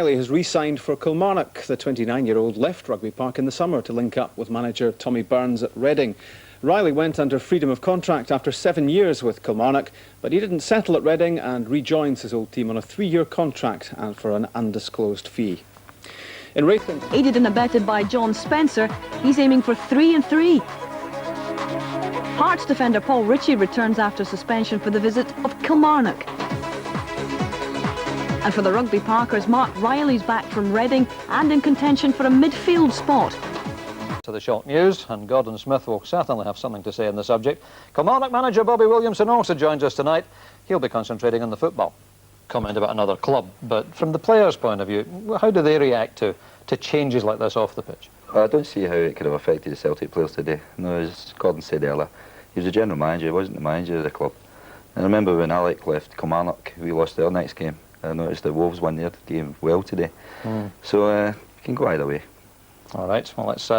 Killie has re-signed for Kilmarnock. The 29-year-old left Rugby Park in the summer to link up with manager Tommy Burns at Reading. Riley went under freedom of contract after 7 years with Kilmarnock, but he didn't settle at Reading and rejoins his old team on a 3-year contract and for an undisclosed fee. In racing, aided and abetted by John Spencer, he's aiming for 3 and 3. Hearts defender Paul Ritchie returns after suspension for the visit of Kilmarnock. And for the Rugby Parkers, Mark Riley's back from Reading and in contention for a midfield spot. To the shock news, and Gordon Smith will certainly have something to say on the subject. Kilmarnock manager Bobby Williamson also joins us tonight. He'll be concentrating on the football. Comment about another club, but from the players' point of view, how do they react to changes like this off the pitch? Well, I don't see how it could have affected the Celtic players today. No, as Gordon said earlier, he was the general manager, he wasn't the manager of the club. And I remember when Alec left Kilmarnock, we lost their next game. I noticed the Wolves won their game well today. So it can go either way. All right, well, let's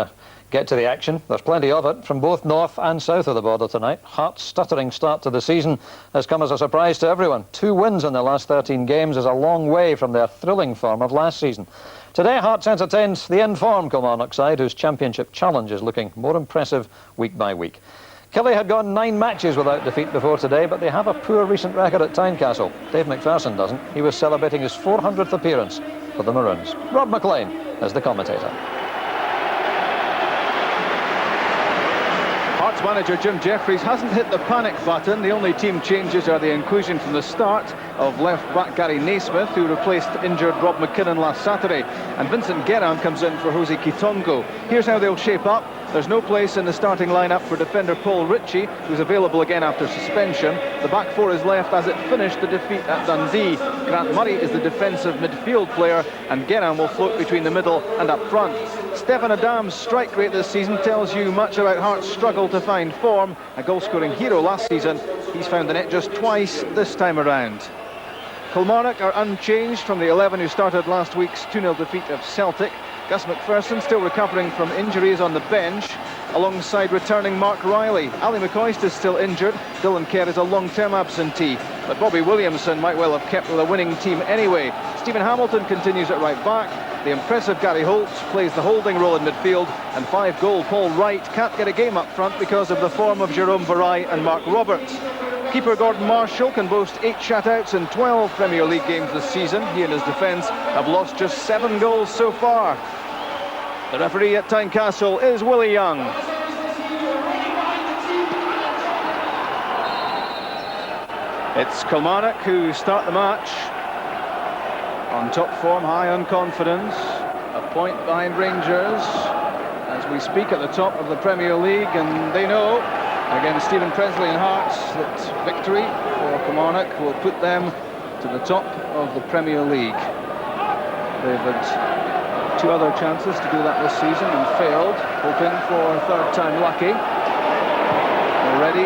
get to the action. There's plenty of it from both north and south of the border tonight. Hearts' stuttering start to the season has come as a surprise to everyone. 2 wins in their last 13 games is a long way from their thrilling form of last season. Today, Hearts entertains the in-form Kilmarnock side, whose championship challenge is looking more impressive week by week. Killie had gone 9 matches without defeat before today, but they have a poor recent record at Tynecastle. Dave McPherson doesn't. He was celebrating his 400th appearance for the Maroons. Rob McLean is the commentator. Hearts manager Jim Jeffries hasn't hit the panic button. The only team changes are the inclusion from the start of left-back Gary Naismith, who replaced injured Rob McKinnon last Saturday, and Vincent Guerin comes in for Jose Quitongo. Here's how they'll shape up. There's no place in the starting lineup for defender Paul Ritchie, who's available again after suspension. The back four is left as it finished the defeat at Dundee. Grant Murray is the defensive midfield player, and Guerin will float between the middle and up front. Stephen Adam's strike rate this season tells you much about Hearts' struggle to find form. A goal-scoring hero last season, he's found the net just twice this time around. Kilmarnock are unchanged from the 11 who started last week's 2-0 defeat of Celtic. Gus McPherson, still recovering from injuries, on the bench, alongside returning Mark Riley. Ali McCoist is still injured. Dylan Kerr is a long-term absentee. But Bobby Williamson might well have kept with a winning team anyway. Stephen Hamilton continues at right back. The impressive Gary Holt plays the holding role in midfield. And 5-goal Paul Wright can't get a game up front because of the form of Jerome Varai and Mark Roberts. Keeper Gordon Marshall can boast 8 shutouts in 12 Premier League games this season. He and his defence have lost just 7 goals so far. The referee at Tynecastle is Willie Young. It's Kilmarnock who start the match on top form, high on confidence. A point behind Rangers as we speak at the top of the Premier League, and they know against Stephen Presley and Hearts that victory for Kilmarnock will put them to the top of the Premier League. They've had 2 other chances to do that this season and failed, hoping for a 3rd time lucky. Already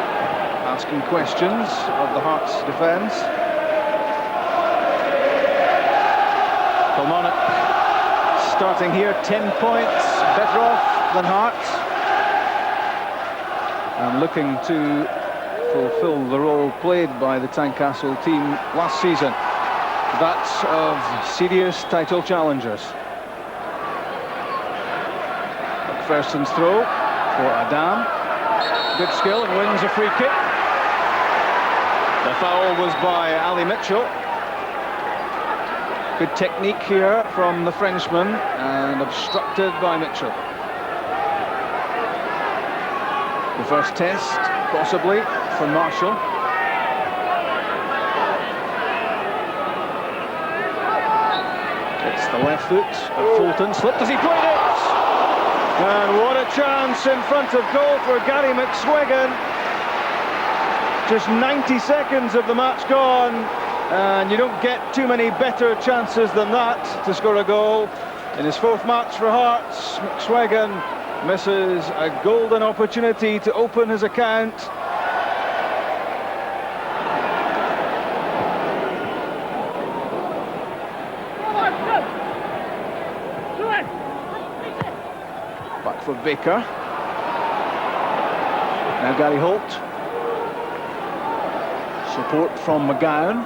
asking questions of the Hearts defence. Kilmarnock starting here 10 points better off than Hearts, and looking to fulfil the role played by the Tynecastle team last season, that of serious title challengers. McPherson's throw for Adam. Good skill and wins a free kick. The foul was by Ali Mitchell. Good technique here from the Frenchman and obstructed by Mitchell. The first test, possibly, for Marshall. It's the left foot of Fulton. Slipped as he played it! And what a chance in front of goal for Gary McSwiggan. Just 90 seconds of the match gone, and you don't get too many better chances than that to score a goal. In his 4th match for Hearts, McSwiggan misses a golden opportunity to open his account. Back for Baker. Now Gary Holt. Support from McGowan.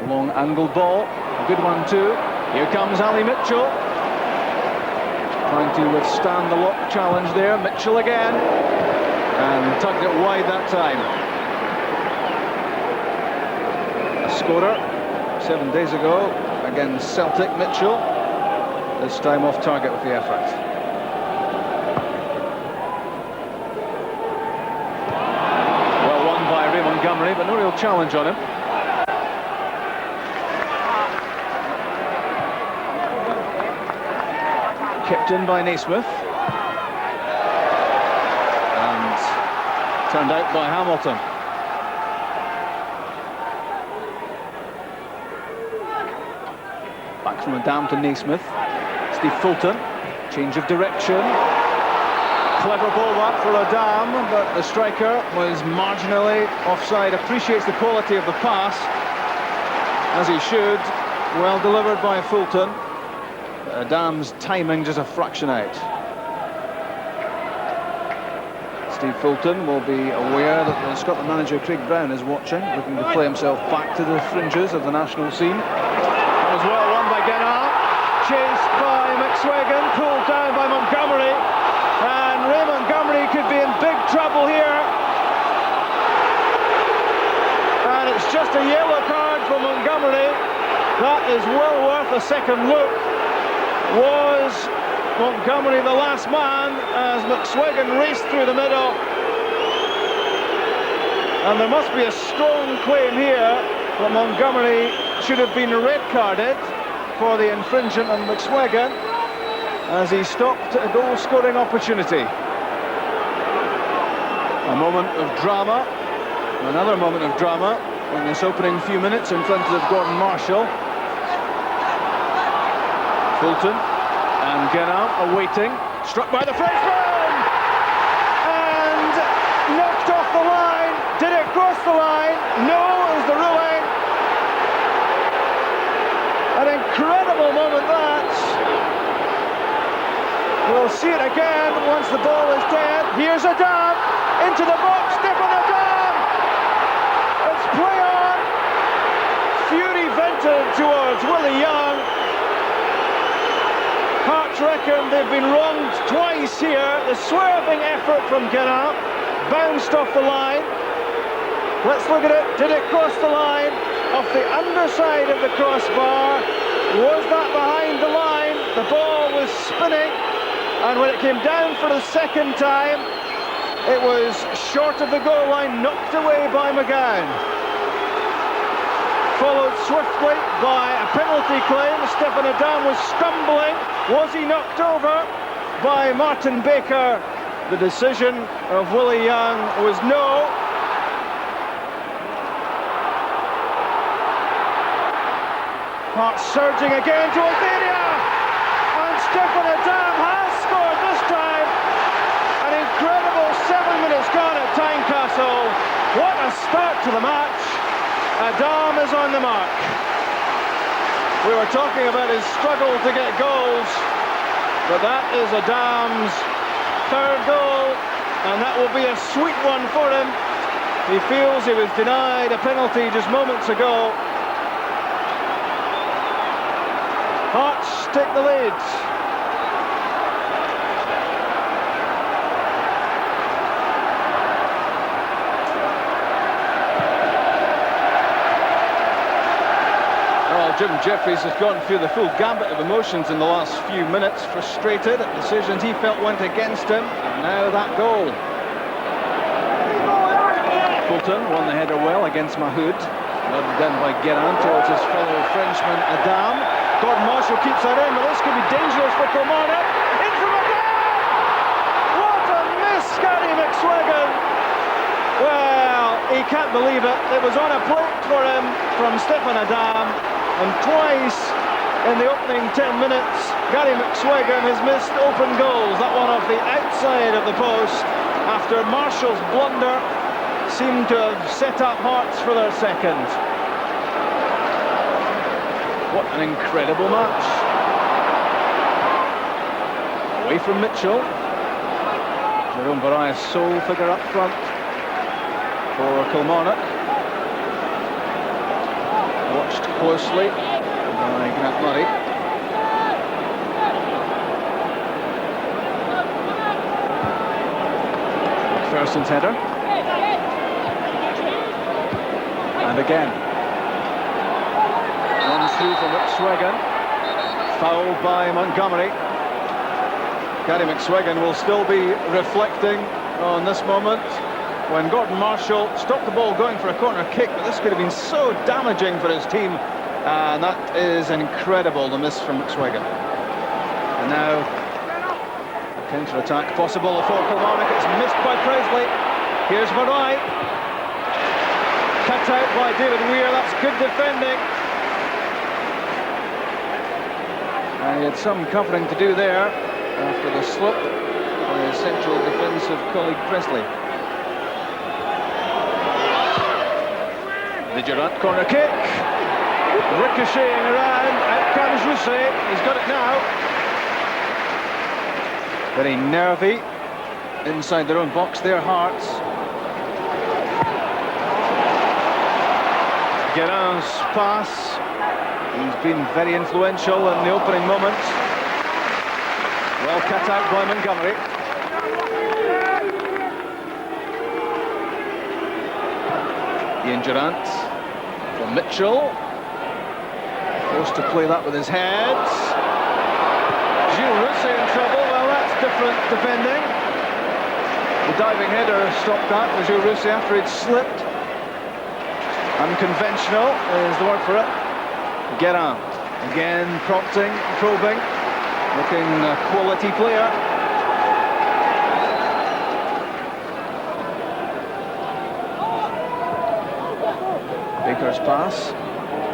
A long angled ball. A good one too. Here comes Ali Mitchell. Trying to withstand the lock challenge there. Mitchell again. And tugged it wide that time. A scorer 7 days ago against Celtic, Mitchell. This time off target with the effort. Well won by Ray Montgomery, but no real challenge on him. Kept in by Naismith. And turned out by Hamilton. Back from Adam to Naismith. Steve Fulton. Change of direction. Clever ball back for Adam, but the striker was marginally offside. Appreciates the quality of the pass, as he should. Well delivered by Fulton. Adam's timing just a fraction out. Steve Fulton will be aware that the Scotland manager Craig Brown is watching, looking to play himself back to the fringes of the national scene. That was well won by Gennard, chased by McSwegan, pulled down by Montgomery, and Ray Montgomery could be in big trouble here. And it's just a yellow card for Montgomery. That is well worth a second look. Was Montgomery the last man as McSwegan raced through the middle? And there must be a strong claim here that Montgomery should have been red carded for the infringement on McSwegan as he stopped a goal scoring opportunity. A moment of drama, another moment of drama in this opening few minutes in front of Gordon Marshall. Fulton and Gennard awaiting, struck by the Frenchman and knocked off the line. Did it cross the line? No, is the ruling. An incredible moment that. We'll see it again once the ball is dead. Here's Adam into the box. Stephen Adam. It's play on. Fury vented towards Willie Young. Hearts reckon they've been wronged twice here. The swerving effort from Gennard bounced off the line. Let's look at it. Did it cross the line? Off the underside of the crossbar. Was that behind the line? The ball was spinning, and when it came down for the second time, it was short of the goal line, knocked away by McGowan. Followed swiftly by a penalty claim. Stephen Adam was stumbling. Was he knocked over by Martin Baker? The decision of Willie Young was no. Hearts surging again to Albania, and Stephen Adam has scored this time. An incredible 7 minutes gone at Tynecastle. What a start to the match. Adam is on the mark. We were talking about his struggle to get goals, but that is Adam's third goal, and that will be a sweet one for him. He feels he was denied a penalty just moments ago. Hearts take the lead. Well, Jim Jeffries has gone through the full gambit of emotions in the last few minutes, frustrated at decisions he felt went against him, and now that goal. Fulton won the header well against Mahoud, nodded down by Guérin towards his fellow Frenchman Adam. Gordon Marshall keeps that in, but this could be dangerous for Kilmarnock. In from again! What a miss, Gary McSwegan! Well, he can't believe it. It was on a plate for him from Stephen Adam, and twice in the opening 10 minutes, Gary McSwegan has missed open goals. That one off the outside of the post, after Marshall's blunder seemed to have set up Hearts for their second. What an incredible match. Away from Mitchell. Jerome Barai's sole figure up front for Kilmarnock. Watched closely by Grant Murray. McPherson's header. And again. Runs through for McSweggan. Fouled by Montgomery. Gary McSweggan will still be reflecting on this moment when Gordon Marshall stopped the ball going for a corner kick, but this could have been so damaging for his team, and that is incredible, the miss from McSweggan. And now a counter-attack possible for Kilmarnock. It's missed by Presley. Here's Marai. Cut out by David Weir. That's good defending. And he had some covering to do there after the slip by the central defensive colleague Presley. The Durant corner kick, ricocheting around, out comes Rousset, he's got it now. Very nervy, inside their own box, their Hearts. Guérin's pass, he's been very influential in the opening moments. Well cut out by Montgomery. Ian Durant from Mitchell. Forced to play that with his head. Gilles Rousset in trouble. Well, that's different defending. The diving header stopped that for Gilles Rousset after he'd slipped. Unconventional is the word for it. Guérin again prompting, probing, looking a quality player. Baker's pass,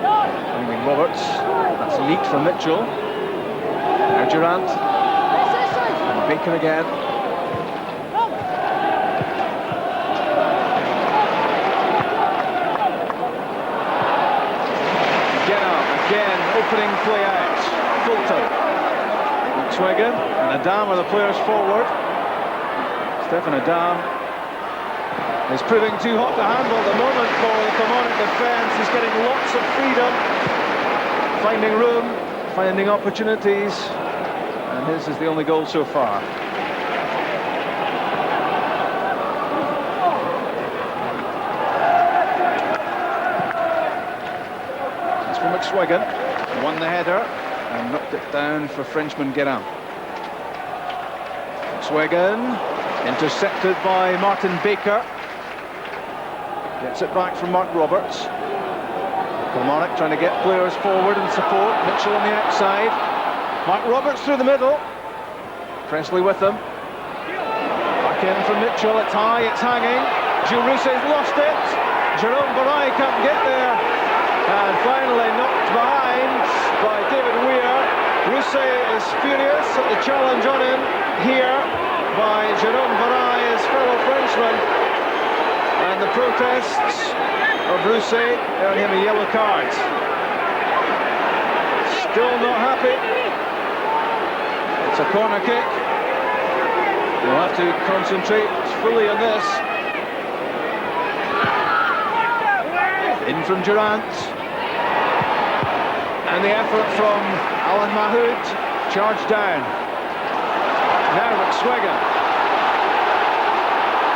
finding Roberts. That's leaked from Mitchell. Now Durant. And Baker again. Again, opening play out. Fulton. McSweggan and Adam are the players forward. Stefan Adam is proving too hot to handle at the moment for the Kilmarnock defence. He's getting lots of freedom, finding room, finding opportunities, and his is the only goal so far. It's for McSweggan, won the header and knocked it down for Frenchman Guérin. McSweggan intercepted by Martin Baker. Gets it back from Mark Roberts. Kilmarnock trying to get players forward and support. Mitchell on the outside. Mark Roberts through the middle. Presley with them. Back in from Mitchell. It's high, it's hanging. Gilles Rousset's lost it. Jerome Barai can't get there. And finally knocked behind by David Weir. Rousset is furious at the challenge on him here by Jerome Barai, his fellow Frenchman. And the protests of Rousset earn him a yellow card. Still not happy. It's a corner kick. We'll have to concentrate fully on this. In from Durant. And the effort from Alan Mahood. Charged down. Now McSweggan.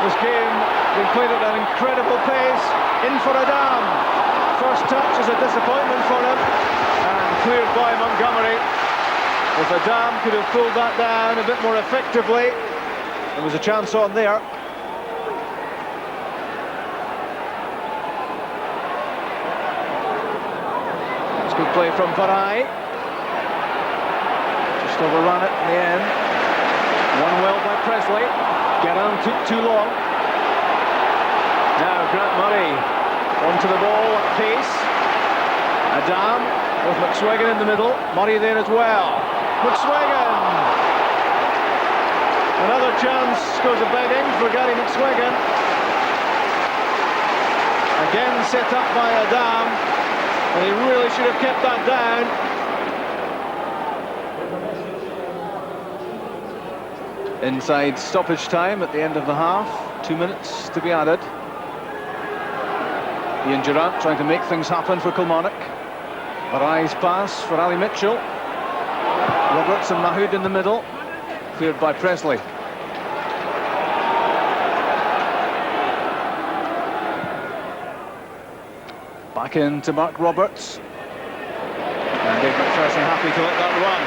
This game being played at an incredible pace. In for Adam. First touch is a disappointment for him. And cleared by Montgomery. If Adam could have pulled that down a bit more effectively, there was a chance on there. That's good play from Barai. Just overran it in the end. Won well by Presley. Guérin took too long. Now Grant Murray onto the ball at pace. Adam with McSweggan in the middle. Murray there as well. McSweggan. Another chance goes a-begging for Gary McSweggan. Again set up by Adam. And he really should have kept that down. Inside stoppage time at the end of the half. 2 minutes to be added. Ian Durant trying to make things happen for Kilmarnock. Barai's pass for Ali Mitchell. Roberts and Mahood in the middle. Cleared by Presley. Back in to Mark Roberts. And Dave McPherson happy to let that run.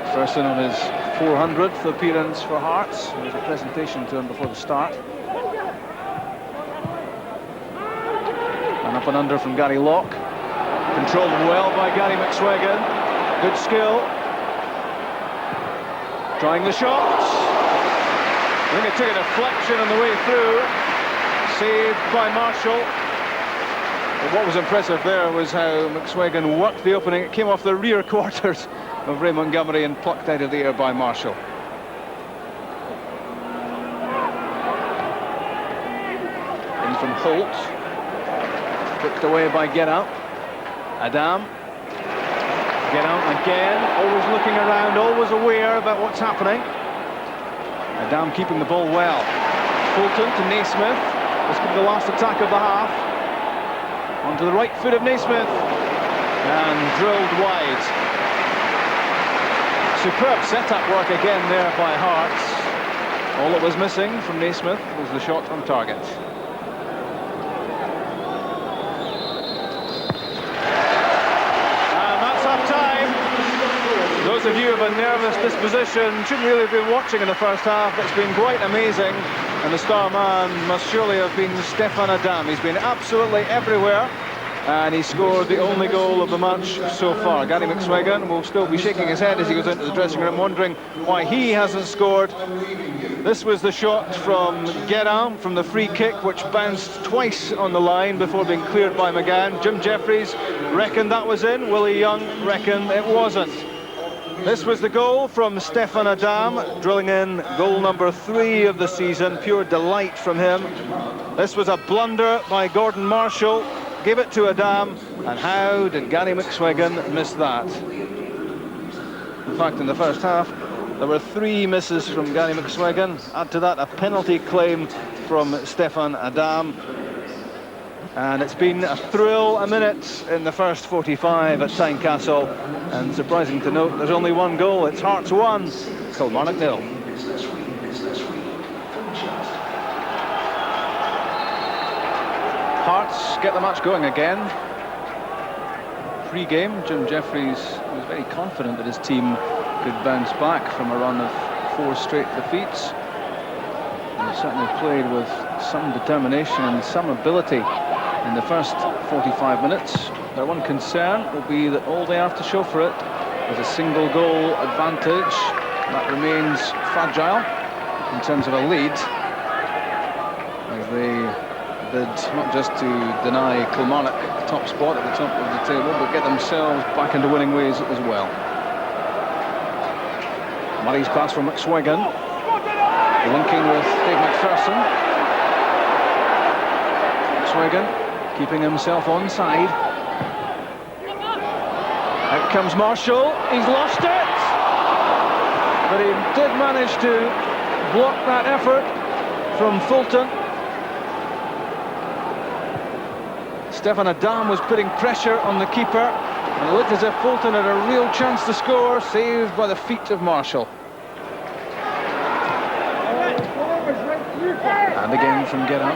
McPherson on his 400th appearance for Hearts. There was a presentation to him before the start. And up and under from Gary Locke. Controlled well by Gary McSwegan. Good skill. Trying the shots. I think it took a deflection on the way through. Saved by Marshall. But what was impressive there was how McSwegan worked the opening. It came off the rear quarters of Ray Montgomery and plucked out of the air by Marshall. In from Holt. Flicked away by Guérin. Adam. Guérin again, always looking around, always aware about what's happening. Adam keeping the ball well. Fulton to Naismith. This could be the last attack of the half. Onto the right foot of Naismith. And drilled wide. Superb set-up work again there by Hearts. All that was missing from Naismith was the shot on target. Those of you of a nervous disposition shouldn't really have been watching in the first half. It's been quite amazing, and the star man must surely have been Stefan Adam. He's been absolutely everywhere, and he scored the only goal of the match so far. Gary McSwegan will still be shaking his head as he goes into the dressing room, wondering why he hasn't scored. This was the shot from Guérin from the free kick, which bounced twice on the line before being cleared by McGann. Jim Jeffries reckoned that was in. Willie Young reckoned it wasn't. This was the goal from Stefan Adam, drilling in goal number 3 of the season. Pure delight from him. This was a blunder by Gordon Marshall. Gave it to Adam, and how did Gary McSwegan miss that? In fact, in the first half, there were 3 misses from Gary McSwegan. Add to that a penalty claim from Stefan Adam. And it's been a thrill a minute in the first 45 at Tynecastle. And surprising to note, there's only one goal. It's Hearts 1, Kilmarnock 0. Hearts get the match going again. Pre-game, Jim Jeffries was very confident that his team could bounce back from a run of 4 straight defeats. And he certainly played with some determination and some ability in the first 45 minutes. Their one concern will be that all they have to show for it is a single goal advantage. That remains fragile in terms of a lead, as they bid not just to deny Kilmarnock the top spot at the top of the table, but get themselves back into winning ways as well. Murray's pass from McSwegan, linking with Dave McPherson. McSwegan keeping himself onside. Out comes Marshall. He's lost it, but he did manage to block that effort from Fulton. Stefan Adam was putting pressure on the keeper, and it looked as if Fulton had a real chance to score, saved by the feet of Marshall. And again from Guérin.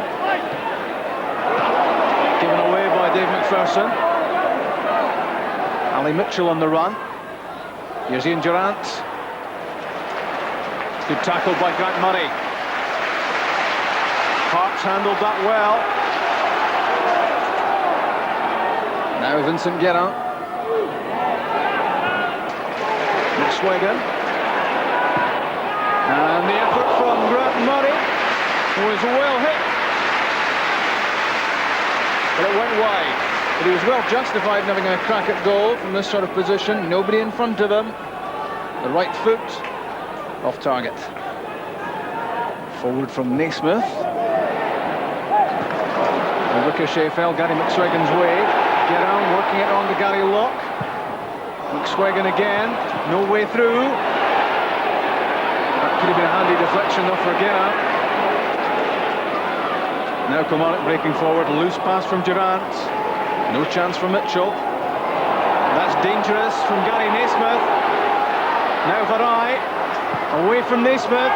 Given away by Dave McPherson. Ali Mitchell on the run. Here's Ian Durant. Good tackle by Grant Murray. Hearts handled that well. Now Vincent Guérin. McSwegan. And the effort from Grant Murray was well hit. But it went wide. But he was well justified in having a crack at goal from this sort of position. Nobody in front of him. The right foot off target. Forward from Naismith. The ricochet fell Gary McSwegan's way. Guérin working it on to Gary Locke. McSwegan again. No way through. That could have been a handy deflection though for Guérin. Now Kilmarnock breaking forward, loose pass from Durant. No chance for Mitchell. That's dangerous from Gary Naismith. Now Varai, away from Naismith,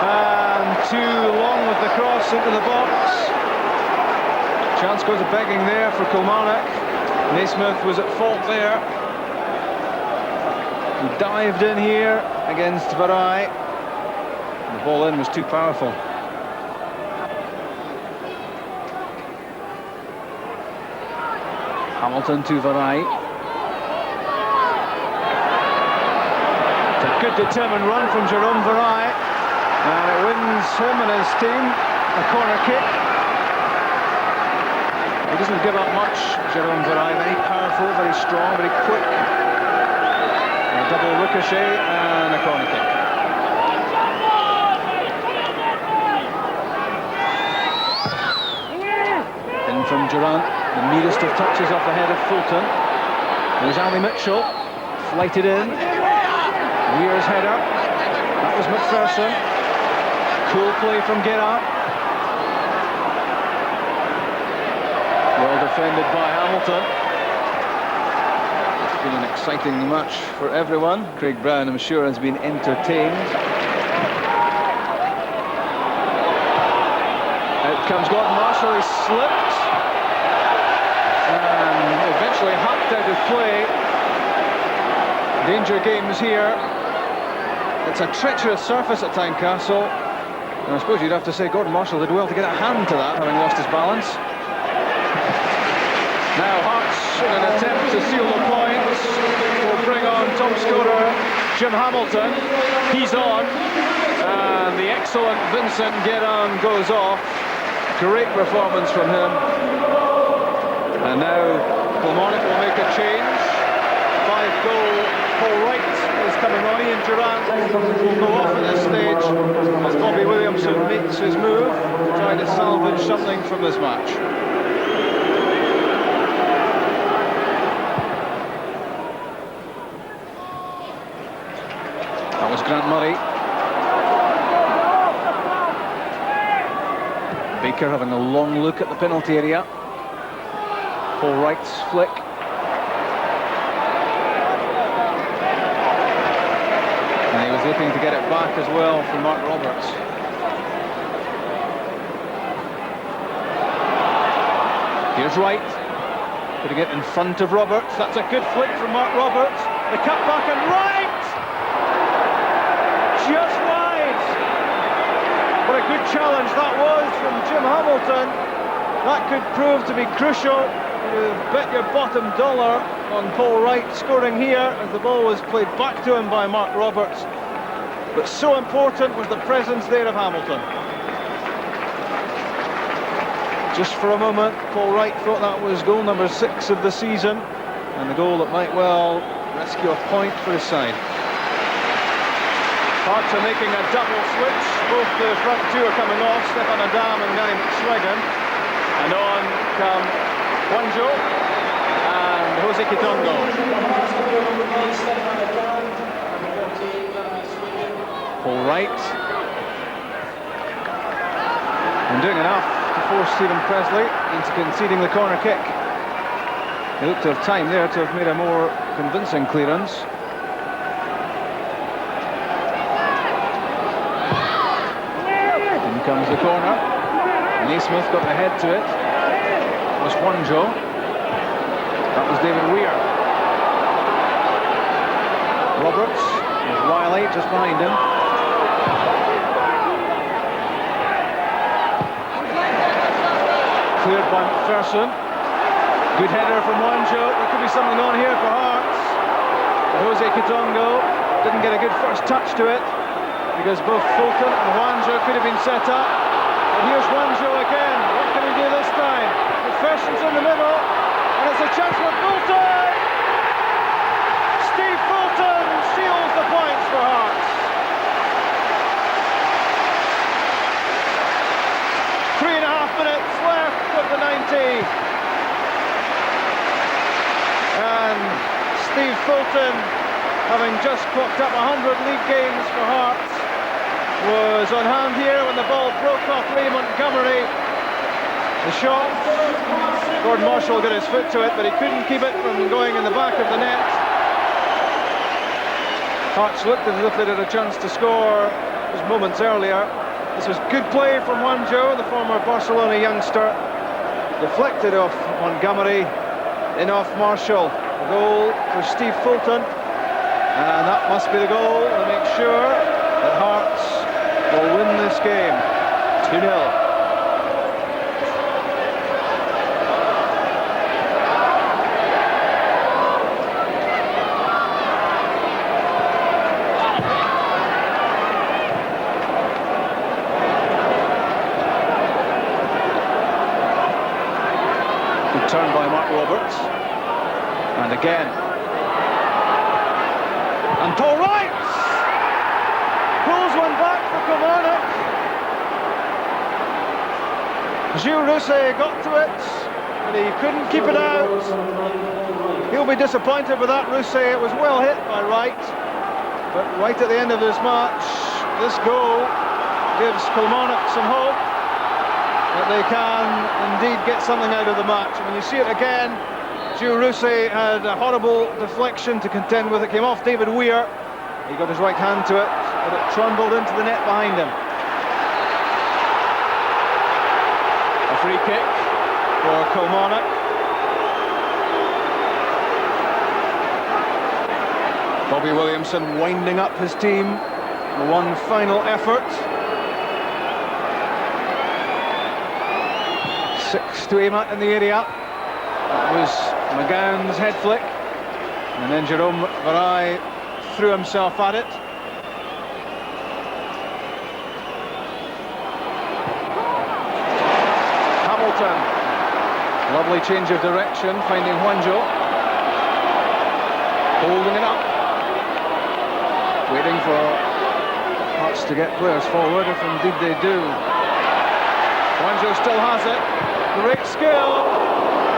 and too long with the cross into the box. Chance goes begging there for Kilmarnock. Naismith was at fault there. He dived in here against Varai. The ball in was too powerful. Hamilton to Varai. It's a good determined run from Jerome Varai, and it wins him and his team a corner kick. He doesn't give up much, Jerome Varai. Very powerful, very strong, very quick. A double ricochet and a corner kick. In from Durant, the neatest of touches off the head of Fulton. There's Ali Mitchell, flighted in. Weir's header. That was McPherson. Cool play from Gerrard. Well defended by Hamilton. It's been an exciting match for everyone. Craig Brown, I'm sure, has been entertained. Out comes Gordon Marshall, he slipped. And eventually hacked out of play. Danger games here. It's a treacherous surface at Tynecastle. And I suppose you'd have to say Gordon Marshall did well to get a hand to that, having lost his balance. Now Hearts, in an attempt to seal the points, will bring on top scorer Jim Hamilton. He's on. And the excellent Vincent Guerin goes off. Great performance from him. And now Kilmarnock will make a change. 5-goal Paul Wright is coming on. Ian Durant will go off at this stage as Bobby Williamson makes his move, trying to salvage something from this match. That was Grant Murray. Baker having a long look at the penalty area. Paul Wright's flick. And he was looking to get it back as well from Mark Roberts. Here's Wright. Putting it in front of Roberts. That's a good flick from Mark Roberts. The cut back and Wright! Just wide! What a good challenge that was from Jim Hamilton. That could prove to be crucial. You bet your bottom dollar on Paul Wright scoring here as the ball was played back to him by Mark Roberts. But so important was the presence there of Hamilton. Just for a moment, Paul Wright thought that was goal number 6 of the season, and the goal that might well rescue a point for his side. Hearts are making a double switch. Both the front two are coming off, Stefan Adam and Gary McSwaggan. And on come Wanjo and Jose Kitongo. Paul Wright. And doing enough to force Stephen Presley into conceding the corner kick. He looked to have time there to have made a more convincing clearance. In comes the corner. Naismith got the head to it. It was Wanjo. That was David Weir. Roberts, with Riley just behind him. Cleared by McPherson. Good header from Wanjo. There could be something on here for Hearts. Jose Kitongo didn't get a good first touch to it because both Fulton and Wanjo could have been set up. And here's Wanjo again. What can he do this time? McPherson's in the middle, and it's a chance for Fulton! Steve Fulton seals the points for Hearts. 3.5 minutes left of the 90. And Steve Fulton, having just clocked up 100 league games for Hearts, was on hand here when the ball broke off Lee Montgomery The shot. Gordon Marshall got his foot to it, but he couldn't keep it from going in the back of the net. Hearts looked as if they'd had a chance to score just moments earlier. This was good play from Wanjo, the former Barcelona youngster. Deflected off Montgomery, in off Marshall. The goal for Steve Fulton. And that must be the goal to make sure that Hearts will win this game. 2-0. Turn by Mark Roberts, and again, and Paul Wright pulls one back for Kilmarnock. Gilles Rousset got to it, but he couldn't keep it out. He'll be disappointed with that, Rousset. It was well hit by Wright, but right at the end of this match, this goal gives Kilmarnock some hope that they can indeed get something out of the match. And when you see it again, Gilles Rousset had a horrible deflection to contend with. It came off David Weir. He got his right hand to it, but it trundled into the net behind him. A free kick for Kilmarnock. Bobby Williamson winding up his team for one final effort. 6 to aim at in the area. That was McGowan's head flick, and then Jerome Varai threw himself at it. Hamilton, lovely change of direction, finding Wanjo, holding it up, waiting for Hearts to get players forward, if indeed they do. Wanjo still has it. Great skill,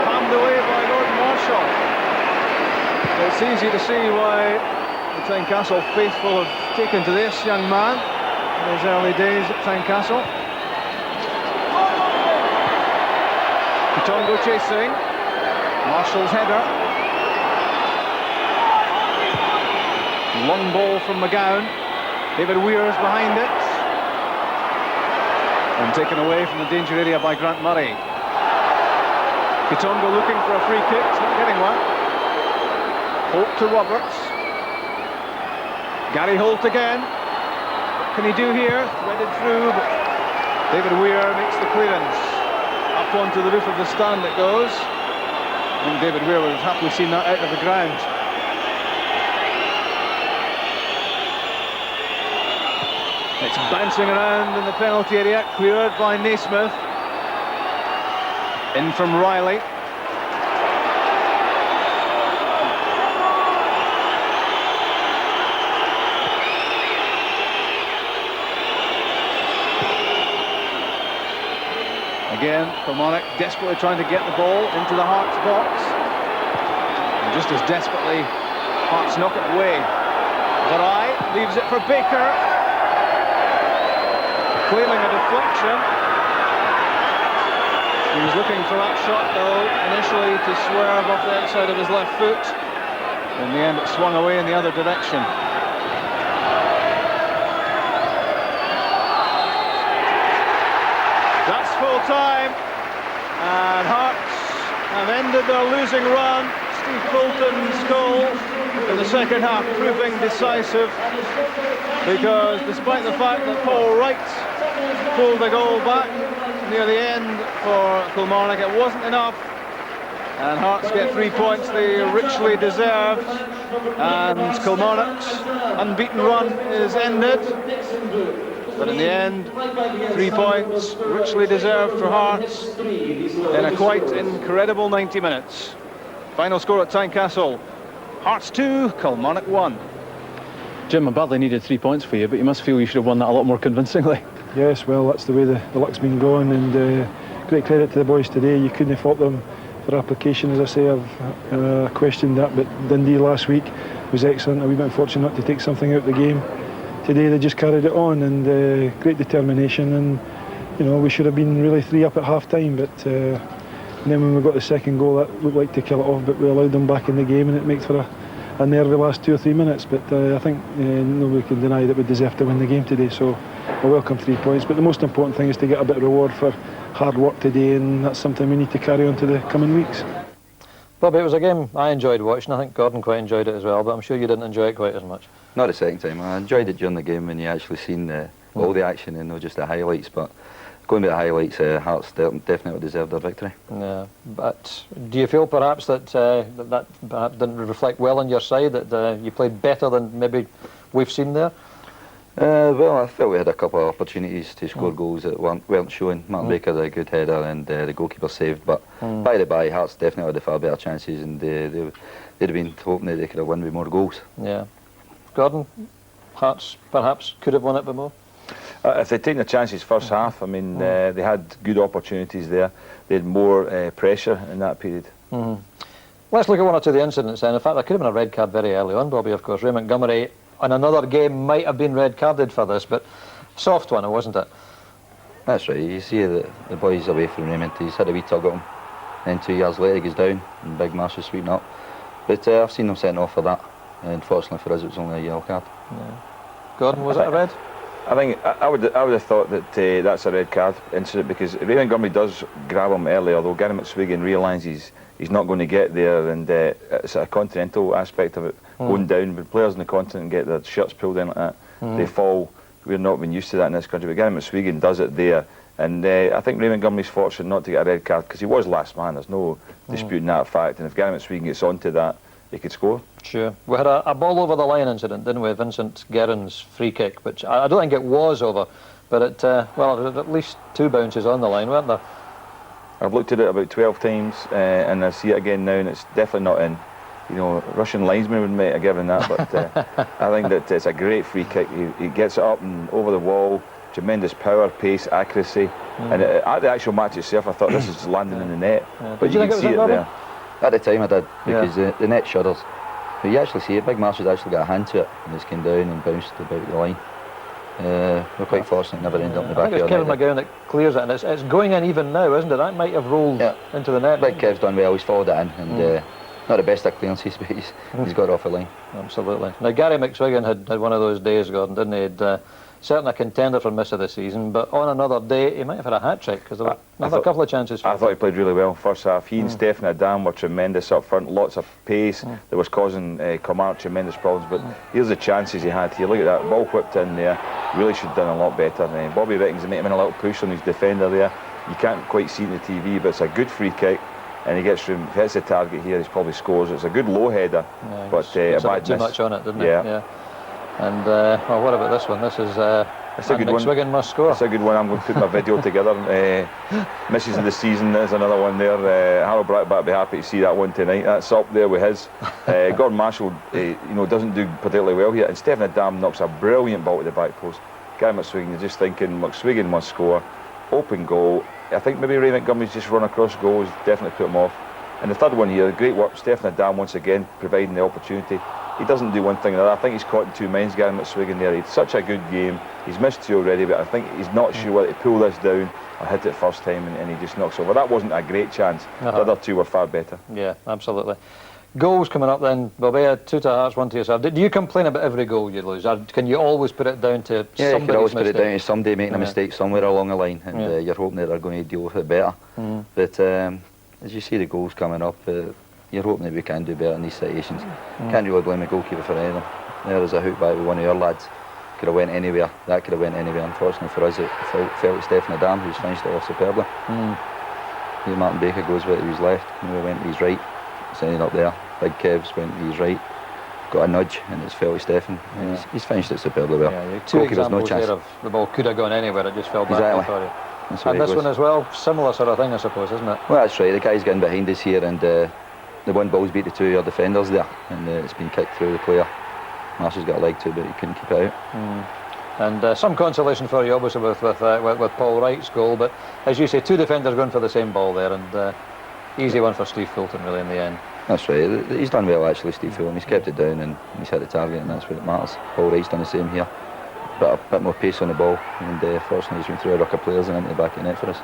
palmed away by Gordon Marshall. It's easy to see why the Tynecastle faithful have taken to this young man in his early days at Tynecastle. Kitongo chasing, Marshall's header. Long ball from McGowan. David Weir is behind it. And taken away from the danger area by Grant Murray. Kitongo looking for a free kick, he's not getting one. Holt to Roberts. Gary Holt again. What can he do here? Threaded through, but David Weir makes the clearance. Up onto the roof of the stand it goes. I think David Weir would have happily seen that out of the ground. It's bouncing around in the penalty area, cleared by Naismith. In from Riley. Again, Kilmarnock desperately trying to get the ball into the Hearts box. And just as desperately, Hearts knock it away. Varai leaves it for Baker. Claiming a deflection. He was looking for that shot though, initially to swerve off the outside of his left foot. In the end it swung away in the other direction. That's full time, and Hearts have ended their losing run. Steve Fulton's goal in the second half proving decisive, because despite the fact that Paul Wright pulled the goal back near the end for Kilmarnock, it wasn't enough, and Hearts get 3 points they richly deserved, and Kilmarnock's unbeaten run is ended. But in the end, 3 points richly deserved for Hearts in a quite incredible 90 minutes. Final score at Tynecastle, Hearts 2, Kilmarnock 1. Jim, I badly needed 3 points for you, but you must feel you should have won that a lot more convincingly. Yes, well, that's the way the luck's been going, and great credit to the boys today. You couldn't have fault them for application, as I say. I've questioned that, but Dundee last week was excellent. A wee bit unfortunate not to take something out of the game. Today they just carried it on, and great determination, and you know, we should have been really 3 up at half-time, but then when we got the second goal, that looked like to kill it off, but we allowed them back in the game, and it makes for a nervy last 2 or 3 minutes. But I think nobody can deny that we deserve to win the game today, so a welcome 3 points. But the most important thing is to get a bit of reward for hard work today, and that's something we need to carry on to the coming weeks. Bobby, it was a game I enjoyed watching. I think Gordon quite enjoyed it as well, but I'm sure you didn't enjoy it quite as much. Not the second time. I enjoyed it during the game when you actually seen all the action and not just the highlights. But going to the highlights, Hearts definitely deserved their victory. Yeah, but do you feel perhaps that that perhaps didn't reflect well on your side, that you played better than maybe we've seen there? Well, I felt we had a couple of opportunities to score goals that weren't showing. Martin Baker had a good header and the goalkeeper saved, but by the by, Hearts definitely had the far better chances, and they'd have been hoping that they could have won with more goals. Yeah. Gordon, Hearts perhaps could have won it by more? If they'd taken the chances first half, I mean, they had good opportunities there. They had more pressure in that period. Let's look at one or two of the incidents then. In fact, there could have been a red card very early on, Bobby, of course. Ray Montgomery, in another game, might have been red carded for this, but soft one, wasn't it? That's right. You see that the boy's away from Raymond. He's had a wee tug at him. Then 2 years later, he goes down, and Big Marsh is sweeping up. But I've seen them sent off for that. Unfortunately for us, it was only a yellow card. Yeah. Gordon, was it a red? I think I would have thought that that's a red card incident, because Ray Montgomery does grab him early, although Gary McSwiggan realises he's not going to get there, and it's a continental aspect of it, going down. When players in the continent get their shirts pulled in like that, they fall. We're not been used to that in this country, but Gary McSwiggan does it there, and I think Ray Montgomery's fortunate not to get a red card, because he was last man. There's no disputing that fact, and if Gary McSwiggan gets onto that, he could score. Sure. We had a ball over the line incident, didn't we? Vincent Guerin's free kick, which I don't think it was over, but it, well, there was at least 2 bounces on the line, weren't there? I've looked at it about 12 times, and I see it again now, and it's definitely not in. You know, Russian linesman would make a given that, but I think that it's a great free kick. He gets it up and over the wall, tremendous power, pace, accuracy, and at the actual match itself, I thought this is landing in the net. But you can see it there. At the time I did, because the net shudders. But you actually see it, Big Marsh has actually got a hand to it, and it's came down and bounced about the line. We're quite fortunate, never ended up in the back of the net. I think it's Kevin McGowan that clears it, and it's going in even now, isn't it? That might have rolled into the net. Big Kev's done well, he's followed it in, and not the best of clearances, but he's got off the line. Absolutely. Now, Gary McSwiggan had one of those days, Gordon, didn't he? He'd, certainly a contender for miss of the season, but on another day he might have had a hat-trick, because there were another couple of chances for him. I thought he played really well first half. He and Stephen Adam were tremendous up front, lots of pace that was causing Kilmarnock tremendous problems, but here's the chances he had here. Look at that, ball whipped in there, really should have done a lot better. Bobby reckons he made him in a little push on his defender there. You can't quite see it in the TV, but it's a good free kick, and he gets through, hits the target here, he probably scores. It's a good low header, but a bad too miss. much on it, didn't it? Yeah. And well, what about this one? This is it's a good McSwiggan one. Must score. It's a good one. I'm going to put my video together. Misses of the season is another one there. Harold Blackback will be happy to see that one tonight. That's up there with his. Gordon Marshall, you know, doesn't do particularly well here, and Stephen Adam knocks a brilliant ball to the back post. Gary McSwiggan, you're just thinking McSwiggan must score. Open goal. I think maybe Ray Montgomery's just run across goals, definitely put him off. And the third one here, great work. Stephen Adam once again providing the opportunity. He doesn't do one thing or another. I think he's caught in 2 minds, Gary McSwiggan there. He's such a good game. He's missed 2 already, but I think he's not sure whether to pull this down or hit it first time, and he just knocks over. That wasn't a great chance. The other 2 were far better. Yeah, absolutely. Goals coming up then, Bobby. 2 to Hearts, 1 to yourself. Do you complain about every goal you lose, or can you always put it down to somebody's you can always put it mistake? down to somebody making a mistake somewhere along the line, and you're hoping that they're going to deal with it better. But as you see the goals coming up, you're hoping that we can do better in these situations. Can't really blame the goalkeeper for anything. There was a hook back with one of our lads. Could have went anywhere. That could have went anywhere. Unfortunately for us, it fell to Stephen Adam, who's finished it off superbly. Martin Baker goes with his left. We went to his right. It's ended up there. Big Kev's went to his right. Got a nudge, and it's fell to Stephen. He's finished it superbly well. Yeah, 2 examples there of the ball could have gone anywhere. It just fell back. Exactly. And this one as well, similar sort of thing, I suppose, isn't it? Well, that's right. The guy's getting behind us here, and the one ball's beat the 2 of our defenders there, and it's been kicked through the player. Marshall's got a leg to it, but he couldn't keep it out. And some consolation for you, obviously, with Paul Wright's goal, but as you say, 2 defenders going for the same ball there, and easy one for Steve Fulton, really, in the end. That's right. He's done well, actually, Steve Fulton. He's kept it down, and he's hit the target, and that's what it matters. Paul Wright's done the same here. a bit more pace on the ball, and fortunately he's went through a ruck of players and into the back of the net for us.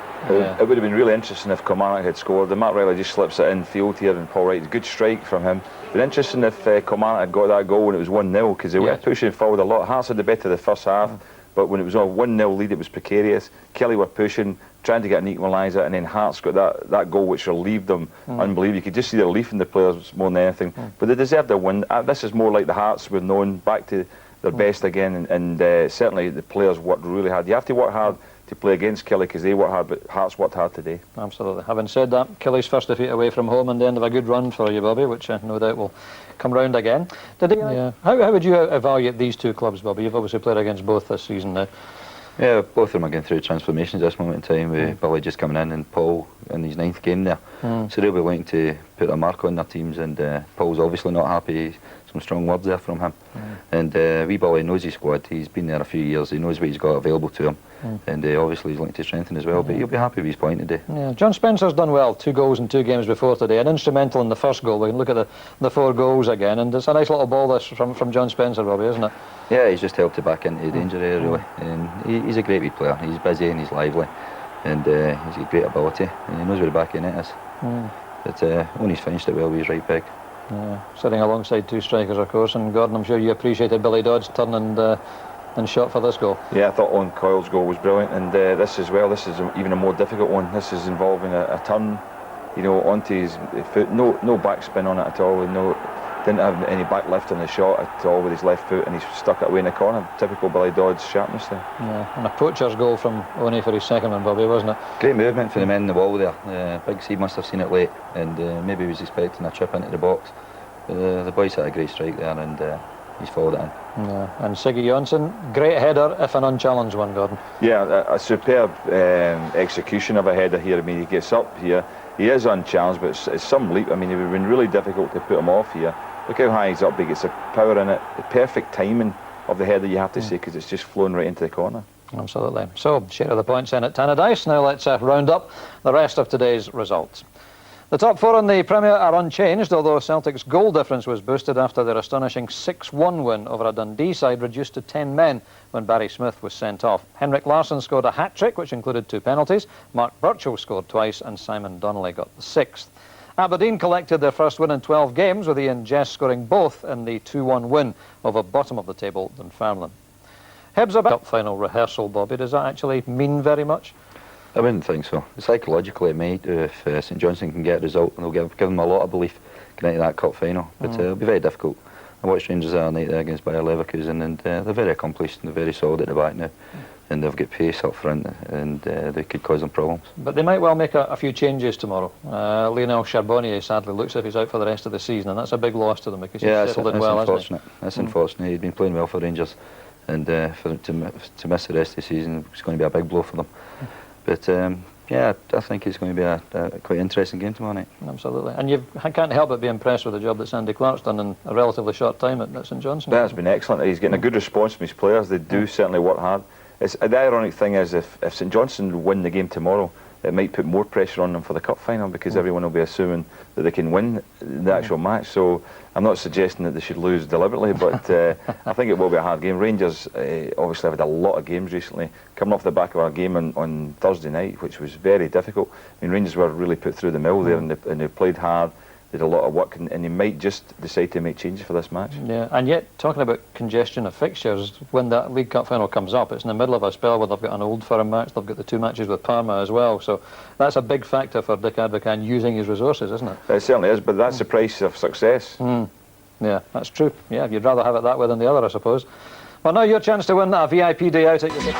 It would have been really interesting if Kilmarnock had scored. And Matt Riley just slips it in field here, and Paul Wright, good strike from him. But interesting if Kilmarnock had got that goal when it was 1-0, because they were pushing forward a lot. Hearts had the better the first half, but when it was a 1-0 lead, it was precarious. Killie were pushing, trying to get an equaliser, and then Hearts got that goal which relieved them. Unbelievable. You could just see the relief in the players more than anything. But they deserved a win. This is more like the Hearts were known, back to their best again, and certainly the players worked really hard. You have to work hard to play against Killie, because they work hard, but Hearts worked hard today. Absolutely. Having said that, Killie's first defeat away from home and the end of a good run for you, Bobby, which no doubt will come round again. How would you evaluate these two clubs, Bobby? You've obviously played against both this season now. Yeah, both of them are going through transformations at this moment in time, with Billy just coming in and Paul in his 9th game there. So they'll be wanting to put a mark on their teams, and Paul's obviously not happy. Some strong words there from him. And wee Billy knows his squad. He's been there a few years. He knows what he's got available to him. And obviously he's looking to strengthen as well, but he'll be happy with his point today. Yeah, John Spencer's done well, 2 goals in 2 games before today, and instrumental in the first goal. We can look at the 4 goals again, and it's a nice little ball this from John Spencer, Bobby, isn't it? Yeah, he's just helped to back into the danger area, really. And he's a great wee player. He's busy and he's lively, and he's got great ability, and he knows where the back of the net is. But when he's finished it well with his right peg. Yeah, sitting alongside 2 strikers, of course, and Gordon, I'm sure you appreciated Billy Dodd's turn and shot for this goal. Yeah, I thought Owen Coyle's goal was brilliant, and this as well. This is even a more difficult one. This is involving a turn, you know, onto his foot. No backspin on it at all. Didn't have any back lift on the shot at all with his left foot, and he's stuck it away in the corner. Typical Billy Dodd's sharpness there. Yeah, and a poacher's goal from Owen for his second one, Bobby, wasn't it? Great movement for the men in the wall there. Big C must have seen it late, and maybe he was expecting a chip into the box. But the boys had a great strike there, and he's followed it in. Yeah, and Siggy Johnson, great header, if an unchallenged one, Gordon. Yeah, a superb execution of a header here. I mean, he gets up here. He is unchallenged, but it's some leap. I mean, it would have been really difficult to put him off here. Look how high he's up. He gets the power in it. The perfect timing of the header, you have to say, because it's just flown right into the corner. Absolutely. So, share of the points in at Tannadice. Now let's round up the rest of today's results. The top 4 in the Premier are unchanged, although Celtic's goal difference was boosted after their astonishing 6-1 win over a Dundee side reduced to 10 men when Barry Smith was sent off. Henrik Larsson scored a hat-trick, which included 2 penalties. Mark Burchell scored twice, and Simon Donnelly got the 6th. Aberdeen collected their first win in 12 games, with Ian Jess scoring both in the 2-1 win over bottom-of-the-table Dunfermline. Hibs are back. Final rehearsal, Bobby. Does that actually mean very much? I wouldn't think so. Psychologically, it might do if St Johnstone can get a result, and they'll give them a lot of belief going into that cup final. But it'll be very difficult. I watched Rangers the other night there against Bayer Leverkusen, and they're very accomplished and they're very solid at the back now. And they've got pace up front, and they could cause them problems. But they might well make a few changes tomorrow. Lionel Charbonnier sadly looks as if he's out for the rest of the season, and that's a big loss to them because he's settled in well, hasn't he? That's unfortunate. He'd been playing well for Rangers, and to miss the rest of the season was going to be a big blow for them. But yeah, I think it's going to be a quite interesting game tomorrow night. Absolutely. And I can't help but be impressed with the job that Sandy Clark's done in a relatively short time at St Johnstone. That's been excellent. He's getting a good response from his players. They do certainly work hard. The ironic thing is, if St Johnstone win the game tomorrow, it might put more pressure on them for the cup final, because everyone will be assuming that they can win the actual match. So I'm not suggesting that they should lose deliberately, but I think it will be a hard game. Rangers obviously have had a lot of games recently, coming off the back of our game on Thursday night, which was very difficult. I mean, Rangers were really put through the mill there, and they played hard. Did a lot of work, and they might just decide to make changes for this match. Yeah, and yet, talking about congestion of fixtures, when that League Cup final comes up, it's in the middle of a spell where they've got an Old Firm match, they've got the 2 matches with Parma as well, so that's a big factor for Dick Advocaat using his resources, isn't it? It certainly is, but that's the price of success. Yeah, that's true. Yeah, you'd rather have it that way than the other, I suppose. Well, now your chance to win a VIP day out at your...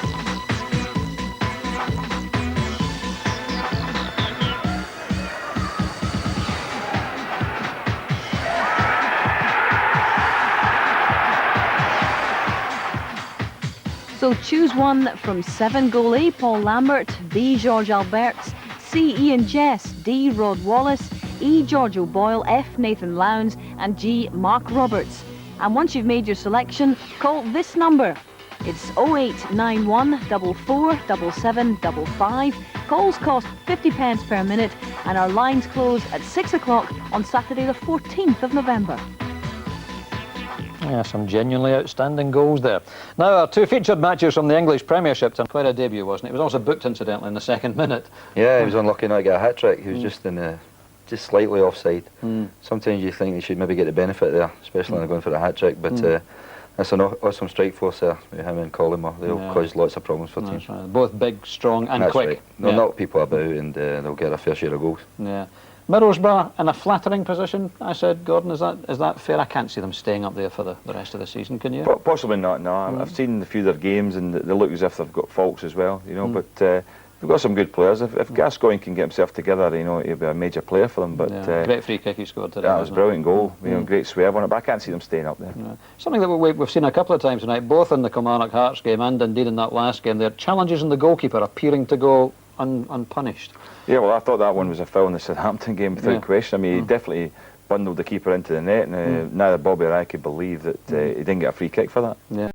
So choose one from 7 goalie Paul Lambert, B George Alberts, C Ian Jess, D Rod Wallace, E George O'Boyle, F Nathan Lowndes and G Mark Roberts. And once you've made your selection, call this number. It's 0891 447755. Calls cost 50p per minute, and our lines close at 6 o'clock on Saturday the 14th of November. Yeah, some genuinely outstanding goals there. Now, our two featured matches from the English Premiership. Quite a debut, wasn't it? He was also booked, incidentally, in the second minute. Yeah, he was unlucky not to get a hat-trick. He was just slightly offside. Sometimes you think he should maybe get the benefit there, especially when going for a hat-trick, but that's an awesome strike force there with him and Collymore. They'll cause lots of problems for teams. Right. Both big, strong and That's quick. Right. They'll knock people about and they'll get a fair share of goals. Yeah. Middlesbrough in a flattering position, I said, Gordon, is that fair? I can't see them staying up there for the rest of the season, can you? Possibly not, no. I've seen a few of their games and they look as if they've got faults as well, you know, but they've got some good players. If Gascoigne can get himself together, you know, he'll be a major player for them. But great free kick he scored today. That was a brilliant goal, you know, great swerve on it, but I can't see them staying up there. Something that we've seen a couple of times tonight, both in the Kilmarnock Hearts game and indeed in that last game, there are challenges in the goalkeeper appearing to go unpunished. Yeah, well, I thought that one was a foul in the Southampton game without question. I mean, he definitely bundled the keeper into the net, and neither Bobby or I could believe that he didn't get a free kick for that. Yeah.